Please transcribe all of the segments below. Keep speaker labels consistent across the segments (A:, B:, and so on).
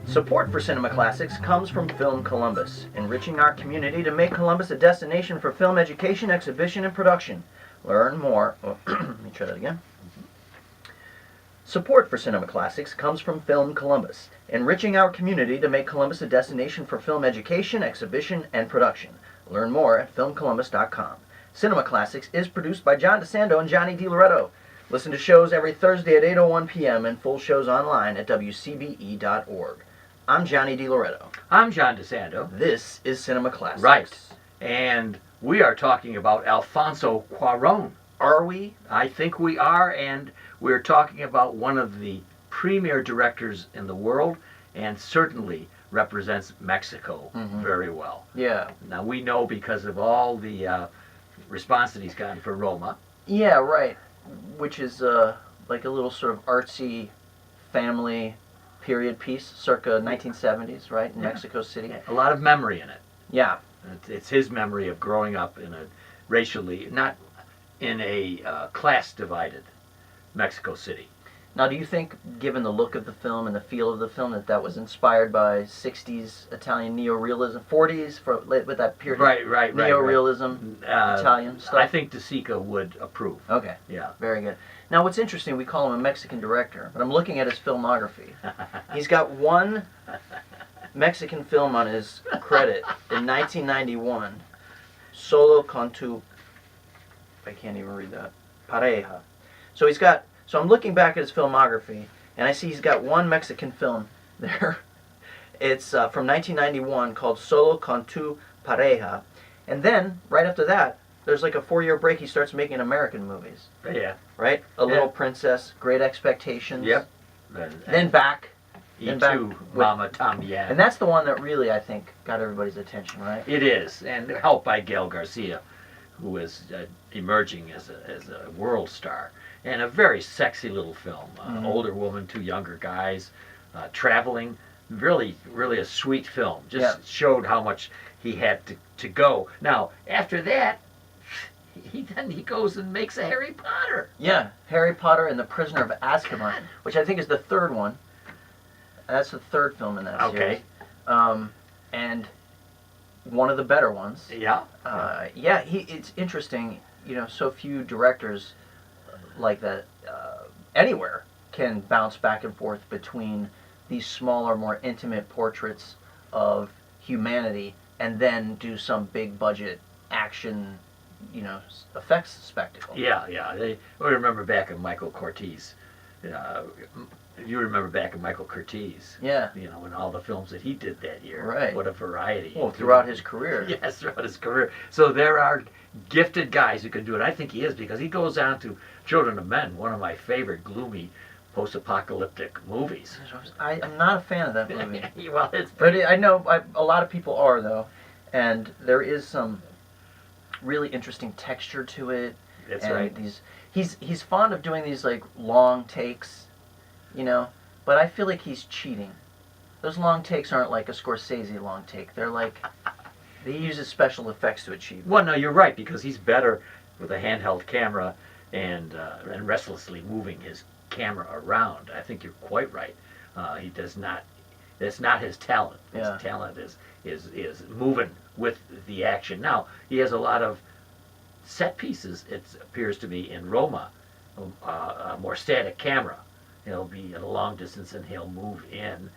A: Support for Cinema Classics comes from Film Columbus, enriching our community to make Columbus a destination for film education, exhibition, and production. Learn more. Let me try that again. Support for Cinema Classics comes from Film Columbus, enriching our community to make Columbus a destination for film education, exhibition, and production. Learn more at filmcolumbus.com. Cinema Classics is produced by John DeSando and Johnny DiLoretto. Listen to shows every Thursday at 8:01 p.m. and full shows online at WCBE.org. I'm Johnny DiLoretto.
B: I'm John DeSando.
A: This is Cinema Classics.
B: Right. And we are talking about Alfonso Cuaron.
A: Are we?
B: I think we are, and we're talking about one of the premier directors in the world, and certainly represents Mexico very well.
A: Yeah.
B: Now, we know because of all the response that he's gotten for Roma.
A: Yeah, right. Which is like a little sort of artsy family period piece, circa 1970s, right, in Mexico City.
B: Yeah, a lot of memory in it.
A: Yeah.
B: It's his memory of growing up in a racially, not in a class-divided Mexico City.
A: Now, do you think, given the look of the film and the feel of the film, that that was inspired by 60s Italian neorealism, 40s with that period neorealism Italian stuff?
B: I think DeSica would approve.
A: Okay.
B: Yeah.
A: Very good. Now, what's interesting, we call him a Mexican director, but I'm looking at his filmography. He's got one Mexican film on his credit in 1991, Solo con tu, I can't even read that, pareja. So he's got, so I'm looking back at his filmography, and I see he's got one Mexican film there. It's from 1991 called Solo con tu pareja, and then, right after that, there's like a 4-year break, he starts making American movies.
B: Yeah.
A: Right? A Little Princess, Great Expectations.
B: Yep.
A: Then back.
B: E2, Mama También.
A: And that's the one that really, I think, got everybody's attention, right?
B: It is, and helped by Gael Garcia, who is emerging as a world star. And a very sexy little film. Older woman, 2 younger guys, traveling. Really, really a sweet film. Just showed how much he had to go. Now, after that, he goes and makes a Harry Potter.
A: Yeah, Harry Potter and the Prisoner of Azkaban, which I think is the third one. That's the third film in that series. And one of the better ones.
B: Yeah.
A: It's interesting, you know, so few directors like that anywhere can bounce back and forth between these smaller, more intimate portraits of humanity and then do some big budget action, you know, effects spectacle.
B: Yeah. I remember back in Michael Curtiz. You remember back in Michael Curtiz.
A: Yeah.
B: You know, and all the films that he did that year.
A: Right.
B: What a variety.
A: Well, throughout his career.
B: Yes, throughout his career. So there are gifted guys who can do it. I think he is, because he goes on to Children of Men, one of my favorite gloomy post-apocalyptic movies.
A: I'm not a fan of that movie.
B: Well,
A: but I know a lot of people are, though, and there is some really interesting texture to it.
B: That's
A: and
B: right.
A: He's fond of doing these like long takes, you know, but I feel like he's cheating. Those long takes aren't like a Scorsese long take. They're like, he uses special effects to achieve.
B: Well, no, you're right, because he's better with a handheld camera and restlessly moving his camera around. I think you're quite right. He does not. That's not his talent. His talent is moving with the action. Now, he has a lot of set pieces, it appears to me, in Roma, a more static camera. He'll be at a long distance and he'll move in.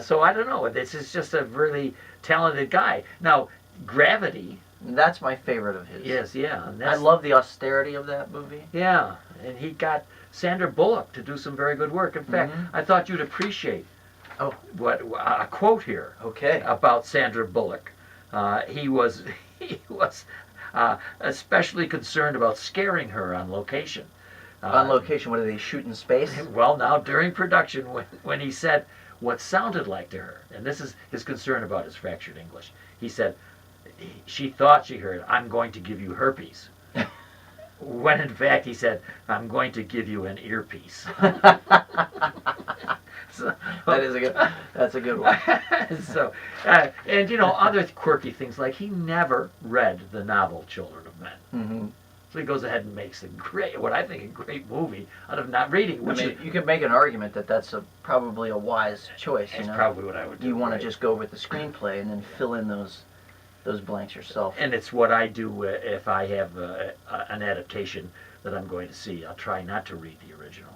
B: So I don't know. This is just a really talented guy. Now, Gravity.
A: That's my favorite of his.
B: Yes, yeah.
A: I love the austerity of that movie.
B: Yeah, and he got Sandra Bullock to do some very good work. In fact, I thought you'd appreciate what a quote here.
A: Okay.
B: About Sandra Bullock. He was especially concerned about scaring her on location.
A: On location, what do they shoot in space?
B: Well, now during production, when he said, what sounded like to her, and this is his concern about his fractured English. He said she thought she heard, "I'm going to give you herpes," when in fact he said, "I'm going to give you an earpiece."
A: So, that's a good one.
B: So, and other quirky things like he never read the novel Children of Men.
A: Mm-hmm.
B: So he goes ahead and makes what I think a great movie out of not reading. Which
A: you could make an argument that that's probably a wise choice.
B: That's probably what I would do.
A: You want to just go with the screenplay and then fill in those blanks yourself.
B: And it's what I do if I have an adaptation that I'm going to see. I'll try not to read the original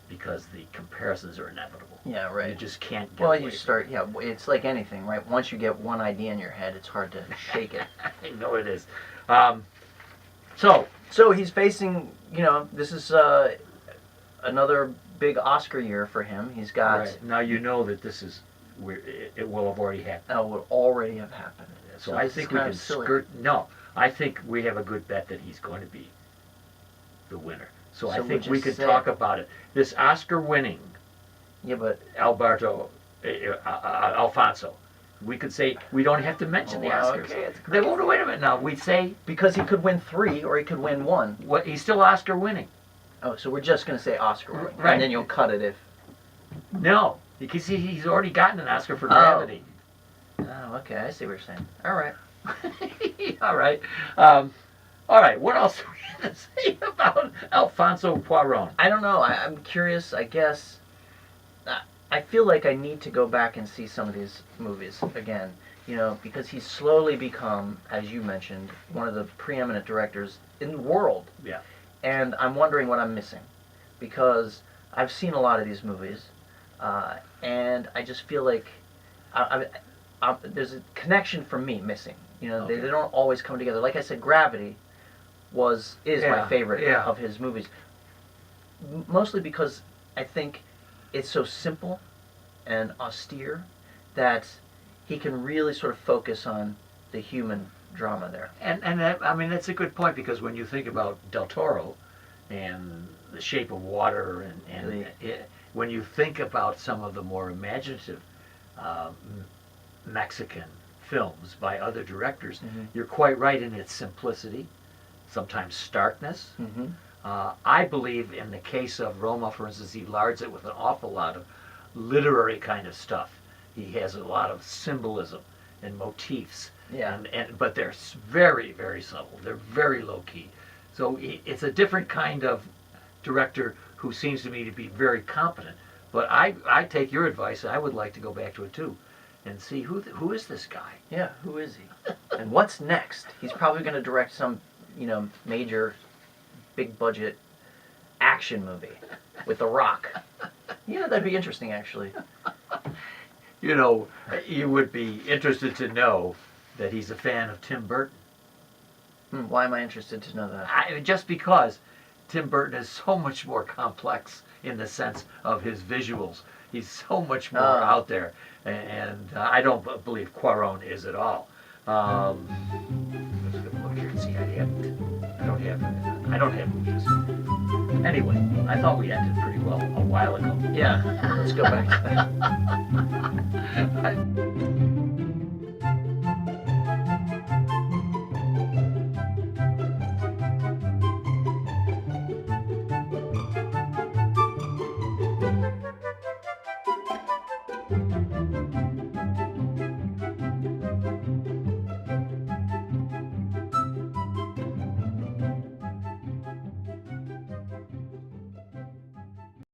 B: because the comparisons are inevitable. Yeah,
A: right.
B: You just can't get
A: Well,
B: away
A: you start, yeah, it's like anything, right? Once you get one idea in your head, it's hard to shake it.
B: I know it is.
A: So he's facing, this is another big Oscar year for him. He's got...
B: Right. Now you know that this is, it will have already happened.
A: It would already have happened.
B: So I think we can skirt... No, I think we have a good bet that he's going to be the winner. So I think we could talk about it. This Oscar-winning...
A: Yeah, but...
B: Alfonso. We could say, we don't have to mention the Oscars.
A: Okay,
B: Wait a minute now. We'd say...
A: Because he could win 3 or he could win 1.
B: What? He's still Oscar-winning.
A: Oh, so we're just going to say Oscar-winning.
B: Right.
A: And then you'll cut it if...
B: No, because he's already gotten an Oscar for Gravity.
A: Oh, okay. I see what you're saying. All right.
B: All right. All right. What else do we have to say about Alfonso Cuaron?
A: I don't know. I'm curious, I guess... I feel like I need to go back and see some of these movies again, because he's slowly become, as you mentioned, one of the preeminent directors in the world.
B: Yeah.
A: And I'm wondering what I'm missing, because I've seen a lot of these movies, and I just feel like there's a connection for me missing.
B: Okay.
A: They don't always come together. Like I said, Gravity is my favorite of his movies, mostly because I think it's so simple and austere that he can really sort of focus on the human drama there.
B: And that's a good point, because when you think about Del Toro and The Shape of Water and when you think about some of the more imaginative Mexican films by other directors, you're quite right in its simplicity, sometimes starkness.
A: Mm-hmm.
B: I believe in the case of Roma, for instance, he lards it with an awful lot of literary kind of stuff. He has a lot of symbolism and motifs, but they're very, very subtle. They're very low key. So it's a different kind of director who seems to me to be very competent. But I take your advice. I would like to go back to it too, and see who is this guy?
A: Yeah, who is he? And what's next? He's probably going to direct some, major, big budget action movie with The Rock. That'd be interesting, actually.
B: You would be interested to know that he's a fan of Tim Burton.
A: Why am I interested to know that?
B: Just because Tim Burton is so much more complex in the sense of his visuals. He's so much more out there, and I don't believe Cuaron is at all. Let's look here and see. I don't have movies. Anyway, I thought we ended pretty well a while ago.
A: Yeah, let's go back to that.